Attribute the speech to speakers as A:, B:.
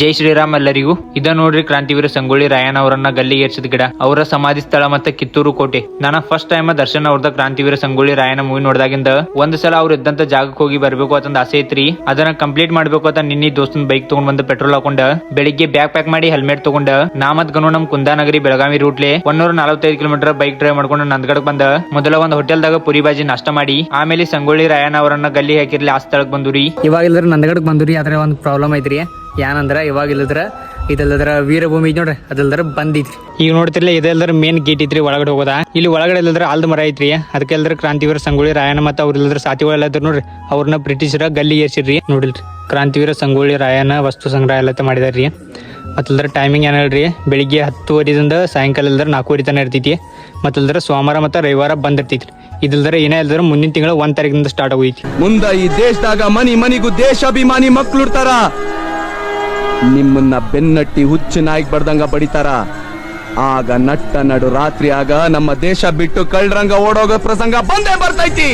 A: ಜೈ ಶ್ರೀರಾಮ್ ಎಲ್ಲರಿಗೂ. ಇದ ನೋಡ್ರಿ ಕ್ರಾಂತಿವೀರ ಸಂಗೊಳ್ಳಿ ರಾಯಣ್ಣ ಅವರನ್ನ ಗಲ್ಲಿಗೇರ್ಸಿದ ಗಿಡ, ಅವರ ಸಮಾಧಿ ಸ್ಥಳ ಮತ್ತೆ ಕಿತ್ತೂರು ಕೋಟೆ. ನಾನು ಫಸ್ಟ್ ಟೈಮ್ ದರ್ಶನ್ ಅವ್ರದ ಕ್ರಾಂತಿವೀರ ಸಂಗೊಳ್ಳಿ ರಾಯಣ್ಣ ಮೂವಿ ನೋಡ್ದಾಗಿಂದ ಒಂದ್ ಸಲ ಅವ್ರು ಇದ್ದಂತ ಜಾಗಕ್ಕೆ ಹೋಗಿ ಬರ್ಬೇಕು ಅಂತ ಆಸೆ ಐತ್ರಿ. ಅದನ್ನ ಕಂಪ್ಲೀಟ್ ಮಾಡ್ಬೇಕು ಅಂತ ನಿನ್ನಿ ದೋಸ್ತನ್ ಬೈಕ್ ತಗೊಂಡ್ ಬಂದು ಪೆಟ್ರೋಲ್ ಹಾಕೊಂಡ ಬೆಳಿಗ್ಗೆ ಬ್ಯಾಗ್ ಪ್ಯಾಕ್ ಮಾಡಿ ಹೆಲ್ಮೆಟ್ ತಗೊಂಡ ನಾ ಮತ್ ಗನು ನಮ್ ಕುಂದಾನಗರಿ ಬೆಳಗಾವಿ ರೂಟ್ಲೆ 145 ಕಿಲೋಮೀಟರ್ ಬೈಕ್ ಡ್ರೈವ್ ಮಾಡ್ಕೊಂಡು ನಂದಗಡಕ್ ಬಂದ ಮೊದಲ ಒಂದ್ ಹೋಟೆಲ್ದಾಗ ಪುರಿ ಬಾಜಿ ನಾಷ್ಟ ಮಾಡಿ ಆಮೇಲೆ ಸಂಗೊಳ್ಳಿ ರಾಯಣ್ಣ ಅವರನ್ನ ಗಲ್ಲಿ ಹಾಕಿರ್ಲಿ ಆ ಸ್ಥಳಕ್ ಬಂದುರಿ.
B: ಇವಾಗ ಇಲ್ದ್ರ ನಂದಗಡಕ್ ಬಂದ್ರಿ. ಆದ್ರೆ ಒಂದ್ ಪ್ರಾಬ್ಲಮ್ ಐತ್ರಿ. ಏನಂದ್ರ ಇವಾಗ ಇಲ್ಲದ್ರ ಇದಲ್ದ್ರ ವೀರಭೂಮಿ ಐತಿ ನೋಡ್ರಿ, ಅದಲ್ದ್ರ ಬಂದಿತ್ರಿ. ಈಗ ನೋಡ್ತಿರ್ಲಿ ಇದೆಲ್ಲದ್ರ ಮೇನ್ ಗೇಟ್ ಐತ್ರಿ ಒಳಗಡೆ ಹೋಗೋದ. ಇಲ್ಲಿ ಒಳಗಡೆ ಇಲ್ಲದ್ರ ಆಲ್ದ ಮರ ಐತ್ರಿ. ಅದಕ್ಕೆ ಎಲ್ಲದ್ರ ಕ್ರಾಂತಿವೀರ ಸಂಗೊಳ್ಳಿ ರಾಯಣ್ಣ ಮತ್ತೆ ಅವ್ರ ಇಲ್ಲದ್ರ ಸಾಥಿಗಳೆಲ್ಲ ಇದ್ರು ನೋಡ್ರಿ, ಅವ್ರನ್ನ ಬ್ರಿಟಿಷರ ಗಲ್ಲಿ ಏರ್ಸಿರ್ರಿ. ನೋಡಿಲ್ರಿ ಕ್ರಾಂತಿವೀರ ಸಂಗೊಳ್ಳಿ ರಾಯಣ್ಣ ವಸ್ತು ಸಂಗ್ರಹ ಎಲ್ಲ ಮಾಡಿದಾರ್ರಿ. ಮತ್ತಲ್ದ್ರ ಟೈಮಿಂಗ್ ಏನ್ ಹೇಳ್ರಿ, ಬೆಳಿಗ್ಗೆ 10:30ದಿಂದ ಸಾಯಂಕಾಲ ಇಲ್ದ್ರ 4:00 ತನ ಇರ್ತೈತಿ. ಮತ್ತಲ್ದ್ರ ಸೋಮವಾರ ಮತ್ತೆ ರವಿವಾರ ಬಂದ್ ಇರ್ತೈತ್ರಿ. ಇದಲ್ದ್ರ ಏನೇ ಇಲ್ದ್ರ ಮುಂದಿನ ತಿಂಗಳ 1 ತಾರೀಕಿಂದ ಸ್ಟಾರ್ಟ್ ಆಗೋಯ್ತಿ.
C: ಮುಂದ ಈ ದೇಶದಾಗ ಮನಿಗೂ ದೇಶಾಭಿಮಾನಿ ಮಕ್ಳುಡ್ತಾರ. ನಿಮ್ಮನ್ನ ಬೆನ್ನಟ್ಟಿ ಹುಚ್ಚು ನಾಯಿಗೆ ಬಡ್ದಂಗ ಬಡಿತಾರ. ಆಗ ನಟ್ಟ ನಡು ರಾತ್ರಿ ಆಗ ನಮ್ಮ ದೇಶ ಬಿಟ್ಟು ಕಳ್ರಂಗ ಓಡೋಗೋ ಪ್ರಸಂಗ ಬಂದೇ ಬರ್ತೈತಿ.